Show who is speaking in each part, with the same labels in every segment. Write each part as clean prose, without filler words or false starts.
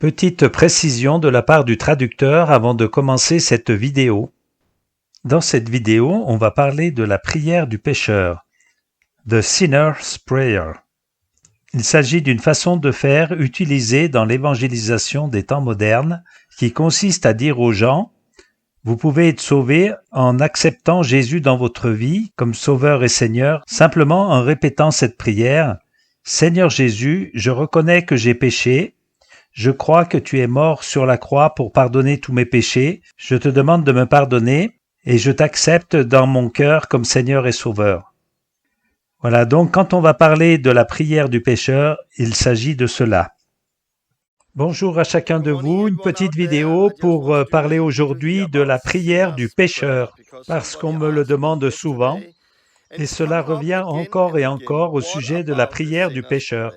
Speaker 1: Petite précision de la part du traducteur avant de commencer cette vidéo. Dans cette vidéo, on va parler de la prière du pécheur, The Sinner's Prayer. Il s'agit d'une façon de faire utilisée dans l'évangélisation des temps modernes qui consiste à dire aux gens « Vous pouvez être sauvé en acceptant Jésus dans votre vie comme Sauveur et Seigneur, simplement en répétant cette prière « Seigneur Jésus, je reconnais que j'ai péché. Je crois que tu es mort sur la croix pour pardonner tous mes péchés. Je te demande de me pardonner et je t'accepte dans mon cœur comme Seigneur et Sauveur. » Voilà, donc quand on va parler de la prière du pécheur, il s'agit de cela. Bonjour à chacun de vous, une petite vidéo pour parler aujourd'hui de la prière du pécheur, parce qu'on me le demande souvent, et cela revient encore et encore au sujet de la prière du pécheur.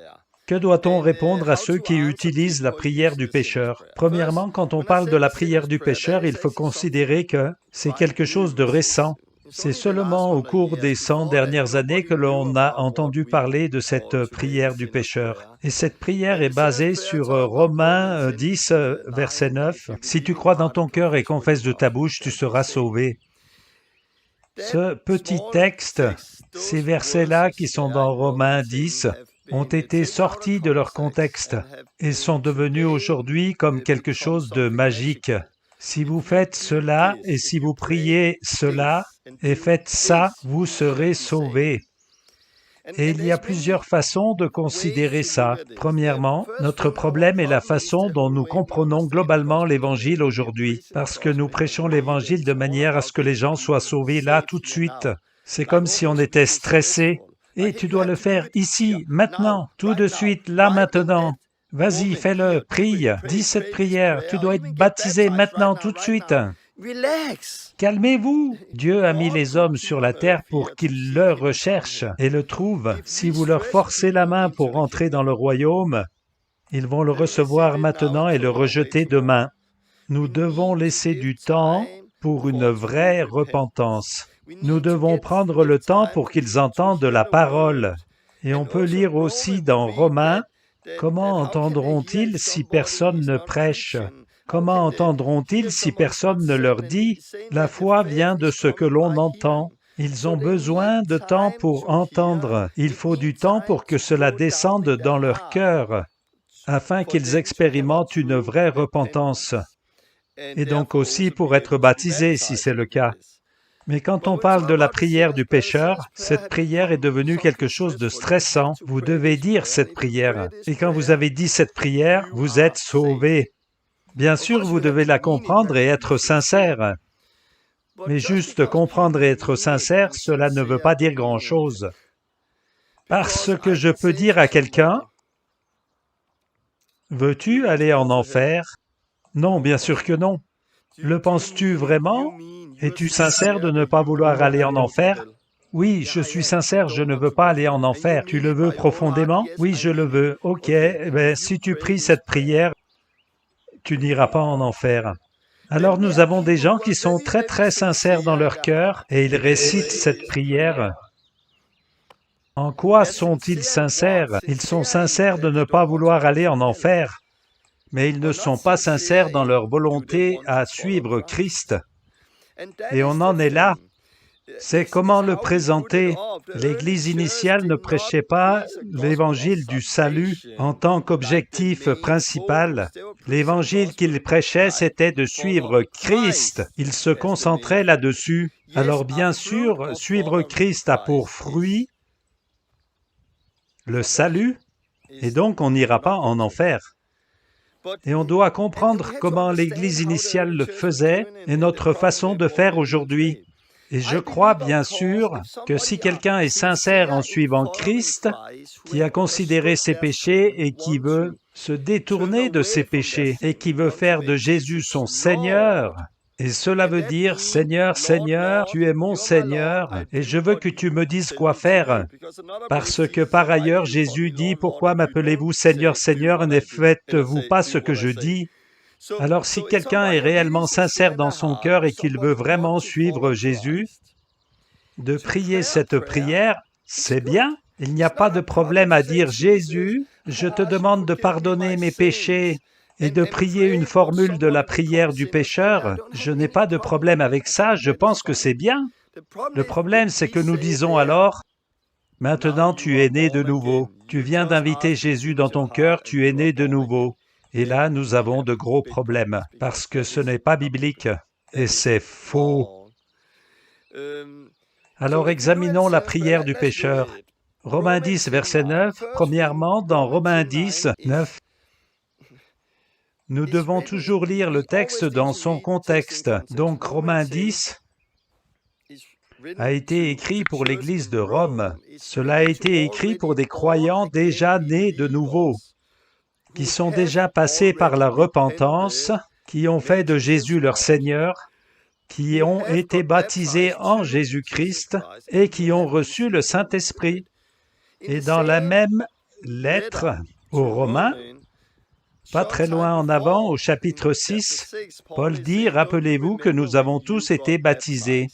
Speaker 1: Que doit-on répondre à ceux qui utilisent la prière du pécheur? Premièrement, quand on parle de la prière du pécheur, il faut considérer que c'est quelque chose de récent. C'est seulement au cours des 100 dernières années que l'on a entendu parler de cette prière du pécheur. Et cette prière est basée sur Romains 10, verset 9. « Si tu crois dans ton cœur et confesses de ta bouche, tu seras sauvé. » Ce petit texte, ces versets-là qui sont dans Romains 10, ont été sortis de leur contexte et sont devenus aujourd'hui comme quelque chose de magique. Si vous faites cela et si vous priez cela et faites ça, vous serez sauvés. Et il y a plusieurs façons de considérer ça. Premièrement, notre problème est la façon dont nous comprenons globalement l'Évangile aujourd'hui, parce que nous prêchons l'Évangile de manière à ce que les gens soient sauvés là tout de suite. C'est comme si on était stressé. Et tu dois le faire ici, maintenant, tout de suite, là, maintenant. Vas-y, fais-le, prie, dis cette prière, tu dois être baptisé maintenant, tout de suite. Calmez-vous. Dieu a mis les hommes sur la terre pour qu'ils le recherchent et le trouvent. Si vous leur forcez la main pour entrer dans le royaume, ils vont le recevoir maintenant et le rejeter demain. Nous devons laisser du temps pour une vraie repentance. Nous devons prendre le temps pour qu'ils entendent la parole. Et on peut lire aussi dans Romains, « Comment entendront-ils si personne ne prêche? Comment entendront-ils si personne ne leur dit? La foi vient de ce que l'on entend. Ils ont besoin de temps pour entendre. Il faut du temps pour que cela descende dans leur cœur, afin qu'ils expérimentent une vraie repentance. Et donc aussi pour être baptisés, si c'est le cas. Mais quand on parle de la prière du pécheur, cette prière est devenue quelque chose de stressant. Vous devez dire cette prière. Et quand vous avez dit cette prière, vous êtes sauvés. Bien sûr, vous devez la comprendre et être sincère. Mais juste comprendre et être sincère, cela ne veut pas dire grand-chose. Parce que je peux dire à quelqu'un, « Veux-tu aller en enfer? » Non, bien sûr que non. Le penses-tu vraiment? Es-tu sincère de ne pas vouloir aller en enfer? Oui, je suis sincère, je ne veux pas aller en enfer. Tu le veux profondément? Oui, je le veux. Ok, si tu pries cette prière, tu n'iras pas en enfer. Alors nous avons des gens qui sont très très sincères dans leur cœur et ils récitent cette prière. En quoi sont-ils sincères? Ils sont sincères de ne pas vouloir aller en enfer. Mais ils ne sont pas sincères dans leur volonté à suivre Christ. Et on en est là. C'est comment le présenter. L'Église initiale ne prêchait pas l'Évangile du salut en tant qu'objectif principal. L'Évangile qu'ils prêchaient, c'était de suivre Christ. Ils se concentraient là-dessus. Alors bien sûr, suivre Christ a pour fruit le salut, et donc on n'ira pas en enfer. Et on doit comprendre comment l'Église initiale le faisait et notre façon de faire aujourd'hui. Et je crois bien sûr que si quelqu'un est sincère en suivant Christ, qui a considéré ses péchés et qui veut se détourner de ses péchés et qui veut faire de Jésus son Seigneur, et cela veut dire « Seigneur, Seigneur, tu es mon Seigneur, et je veux que tu me dises quoi faire. » Parce que par ailleurs, Jésus dit « Pourquoi m'appelez-vous Seigneur, Seigneur, et ne faites-vous pas ce que je dis ?» Alors si quelqu'un est réellement sincère dans son cœur et qu'il veut vraiment suivre Jésus, de prier cette prière, c'est bien. Il n'y a pas de problème à dire « Jésus, je te demande de pardonner mes péchés. et de prier une formule de la prière du pécheur, je n'ai pas de problème avec ça, je pense que c'est bien. Le problème, c'est que nous disons alors, maintenant tu es né de nouveau, tu viens d'inviter Jésus dans ton cœur, tu es né de nouveau. Et là, nous avons de gros problèmes, parce que ce n'est pas biblique, et c'est faux. Alors examinons la prière du pécheur. Romains 10, verset 9, premièrement, dans Romains 10, 9, nous devons toujours lire le texte dans son contexte. Donc Romains 10 a été écrit pour l'Église de Rome. Cela a été écrit pour des croyants déjà nés de nouveau, qui sont déjà passés par la repentance, qui ont fait de Jésus leur Seigneur, qui ont été baptisés en Jésus-Christ et qui ont reçu le Saint-Esprit. Et dans la même lettre aux Romains, pas très loin en avant, au chapitre 6, Paul dit « Rappelez-vous que nous avons tous été baptisés ».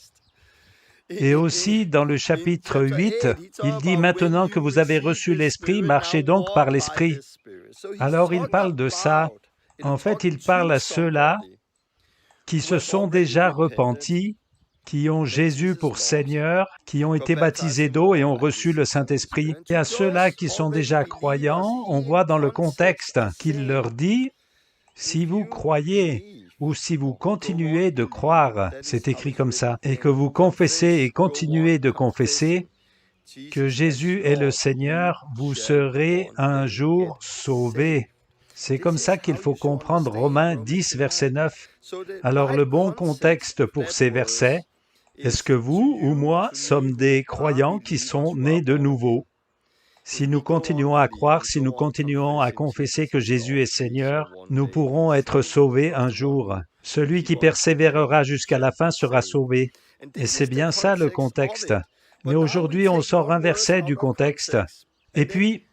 Speaker 1: Et aussi, dans le chapitre 8, il dit « Maintenant que vous avez reçu l'Esprit, marchez donc par l'Esprit ». Alors il parle de ça. En fait, il parle à ceux-là qui se sont déjà repentis, qui ont Jésus pour Seigneur, qui ont été baptisés d'eau et ont reçu le Saint-Esprit. Et à ceux-là qui sont déjà croyants, on voit dans le contexte qu'il leur dit « Si vous croyez ou si vous continuez de croire, c'est écrit comme ça, et que vous confessez et continuez de confesser que Jésus est le Seigneur, vous serez un jour sauvés. » C'est comme ça qu'il faut comprendre Romains 10, verset 9. Alors le bon contexte pour ces versets, est-ce que vous ou moi sommes des croyants qui sont nés de nouveau? Si nous continuons à croire, si nous continuons à confesser que Jésus est Seigneur, nous pourrons être sauvés un jour. Celui qui persévérera jusqu'à la fin sera sauvé. Et c'est bien ça le contexte. Mais aujourd'hui, on sort un verset du contexte. Et puis,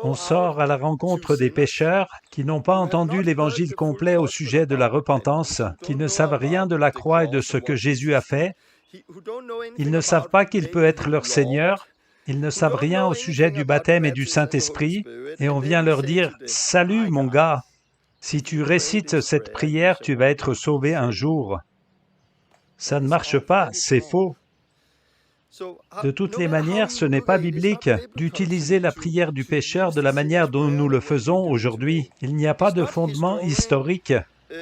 Speaker 1: on sort à la rencontre des pécheurs qui n'ont pas entendu l'évangile complet au sujet de la repentance, qui ne savent rien de la croix et de ce que Jésus a fait. Ils ne savent pas qu'il peut être leur Seigneur. Ils ne savent rien au sujet du baptême et du Saint-Esprit. Et on vient leur dire « Salut mon gars, si tu récites cette prière, tu vas être sauvé un jour. » Ça ne marche pas, c'est faux. De toutes les manières, ce n'est pas biblique d'utiliser la prière du pécheur de la manière dont nous le faisons aujourd'hui. Il n'y a pas de fondement historique.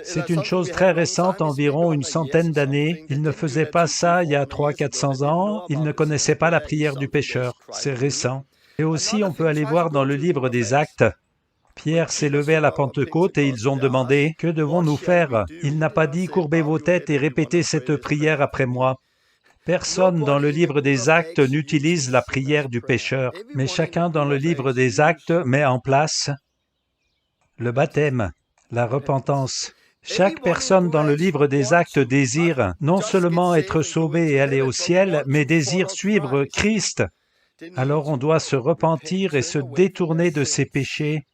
Speaker 1: C'est une chose très récente, environ une centaine d'années. Ils ne faisaient pas ça il y a 300-400 ans. Ils ne connaissaient pas la prière du pécheur. C'est récent. Et aussi, on peut aller voir dans le livre des Actes. Pierre s'est levé à la Pentecôte et ils ont demandé « Que devons-nous faire ?» Il n'a pas dit « Courbez vos têtes et répétez cette prière après moi ». Personne dans le livre des Actes n'utilise la prière du pécheur, mais chacun dans le livre des Actes met en place le baptême, la repentance. Chaque personne dans le livre des Actes désire non seulement être sauvé et aller au ciel, mais désire suivre Christ. Alors on doit se repentir et se détourner de ses péchés.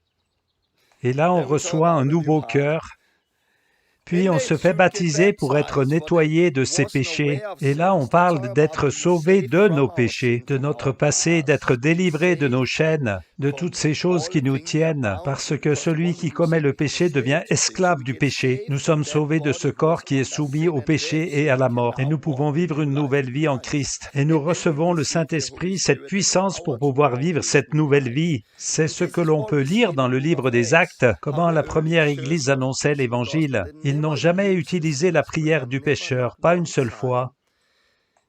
Speaker 1: Et là on reçoit un nouveau cœur. Puis on se fait baptiser pour être nettoyé de ses péchés. Et là, on parle d'être sauvé de nos péchés, de notre passé, d'être délivré de nos chaînes, de toutes ces choses qui nous tiennent, parce que celui qui commet le péché devient esclave du péché. Nous sommes sauvés de ce corps qui est soumis au péché et à la mort. Et nous pouvons vivre une nouvelle vie en Christ. Et nous recevons le Saint-Esprit, cette puissance pour pouvoir vivre cette nouvelle vie. C'est ce que l'on peut lire dans le livre des Actes, comment la première Église annonçait l'Évangile. Ils n'ont jamais utilisé la prière du pécheur, pas une seule fois.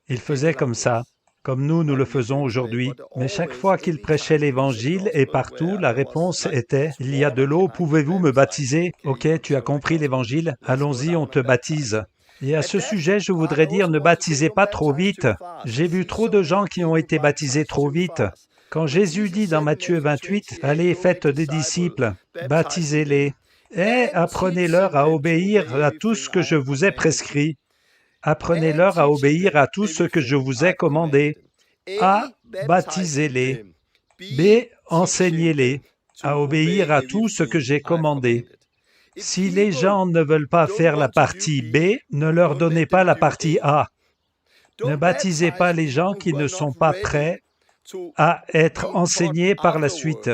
Speaker 1: Ils faisaient comme ça, comme nous le faisons aujourd'hui. Mais chaque fois qu'ils prêchaient l'Évangile, et partout, la réponse était « Il y a de l'eau, pouvez-vous me baptiser ?» « Ok, tu as compris l'Évangile, allons-y, on te baptise. » Et à ce sujet, je voudrais dire, ne baptisez pas trop vite. J'ai vu trop de gens qui ont été baptisés trop vite. Quand Jésus dit dans Matthieu 28, « Allez, faites des disciples, baptisez-les. » Et apprenez-leur à obéir à tout ce que je vous ai prescrit. Apprenez-leur à obéir à tout ce que je vous ai commandé. A. Baptisez-les. B. Enseignez-les à obéir à tout ce que j'ai commandé. Si les gens ne veulent pas faire la partie B, ne leur donnez pas la partie A. Ne baptisez pas les gens qui ne sont pas prêts à être enseignés par la suite.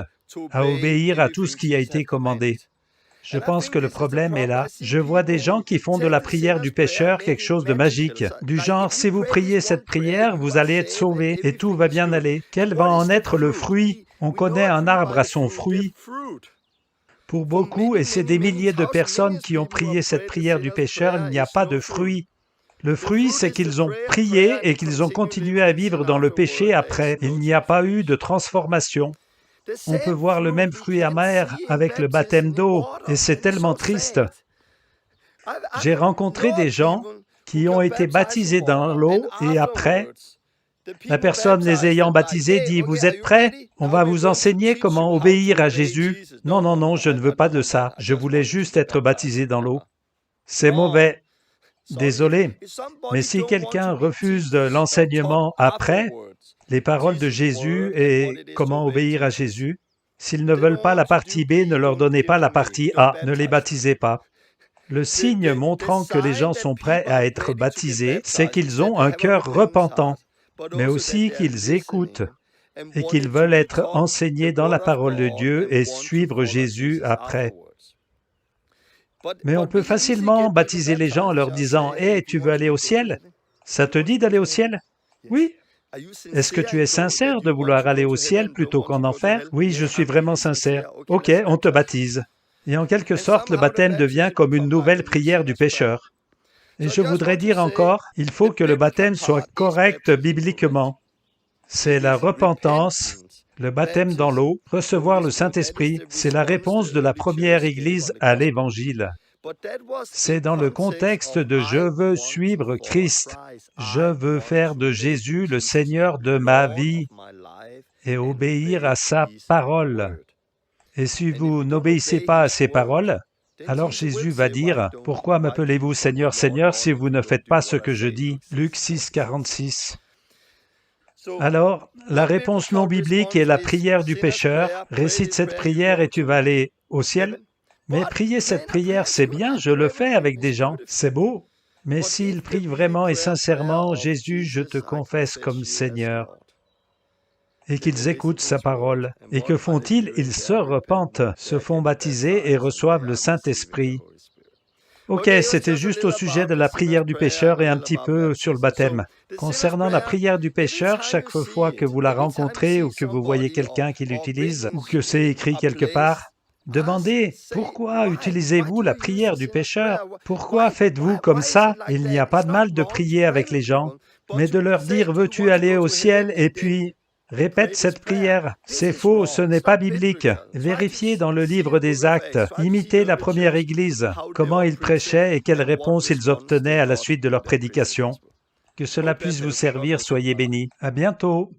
Speaker 1: à obéir à tout ce qui a été commandé. Je pense que le problème est là. Je vois des gens qui font de la prière du pécheur quelque chose de magique. Du genre, si vous priez cette prière, vous allez être sauvé et tout va bien aller. Quel va en être le fruit? On connaît un arbre à son fruit. Pour beaucoup, et c'est des milliers de personnes qui ont prié cette prière du pécheur, il n'y a pas de fruit. Le fruit, c'est qu'ils ont prié et qu'ils ont continué à vivre dans le péché après. Il n'y a pas eu de transformation. On peut voir le même fruit amer avec le baptême d'eau, et c'est tellement triste. J'ai rencontré des gens qui ont été baptisés dans l'eau et après, la personne les ayant baptisés dit « Vous êtes prêts? On va vous enseigner comment obéir à Jésus. » Non, non, non, je ne veux pas de ça. Je voulais juste être baptisé dans l'eau. C'est mauvais. Désolé. Mais si quelqu'un refuse de l'enseignement après, les paroles de Jésus et comment obéir à Jésus, s'ils ne veulent pas la partie B, ne leur donnez pas la partie A, ne les baptisez pas. Le signe montrant que les gens sont prêts à être baptisés, c'est qu'ils ont un cœur repentant, mais aussi qu'ils écoutent et qu'ils veulent être enseignés dans la parole de Dieu et suivre Jésus après. Mais on peut facilement baptiser les gens en leur disant « Hé, tu veux aller au ciel? Ça te dit d'aller au ciel? » Oui. Est-ce que tu es sincère de vouloir aller au ciel plutôt qu'en enfer? Oui, je suis vraiment sincère. Ok, on te baptise. Et en quelque sorte, le baptême devient comme une nouvelle prière du pécheur. Et je voudrais dire encore, il faut que le baptême soit correct bibliquement. C'est la repentance, le baptême dans l'eau, recevoir le Saint-Esprit, c'est la réponse de la première Église à l'Évangile. C'est dans le contexte de « je veux suivre Christ », je veux faire de Jésus le Seigneur de ma vie et obéir à sa parole. Et si vous n'obéissez pas à ses paroles, alors Jésus va dire « Pourquoi m'appelez-vous Seigneur, Seigneur, si vous ne faites pas ce que je dis » Luc 6, 46. Alors, la réponse non biblique est la prière du pécheur. Récite cette prière et tu vas aller au ciel. Mais prier cette prière, c'est bien, je le fais avec des gens, c'est beau. Mais s'ils prient vraiment et sincèrement, « Jésus, je te confesse comme Seigneur », et qu'ils écoutent sa parole, et que font-ils? Ils se repentent, se font baptiser et reçoivent le Saint-Esprit. Ok, c'était juste au sujet de la prière du pécheur et un petit peu sur le baptême. Concernant la prière du pécheur, chaque fois que vous la rencontrez ou que vous voyez quelqu'un qui l'utilise ou que c'est écrit quelque part, demandez « Pourquoi utilisez-vous la prière du pécheur? Pourquoi faites-vous comme ça? » Il n'y a pas de mal de prier avec les gens, mais de leur dire « Veux-tu aller au ciel? » et puis répète cette prière. C'est faux, ce n'est pas biblique. Vérifiez dans le livre des Actes, imitez la première Église, comment ils prêchaient et quelles réponses ils obtenaient à la suite de leur prédication. Que cela puisse vous servir, soyez bénis. À bientôt.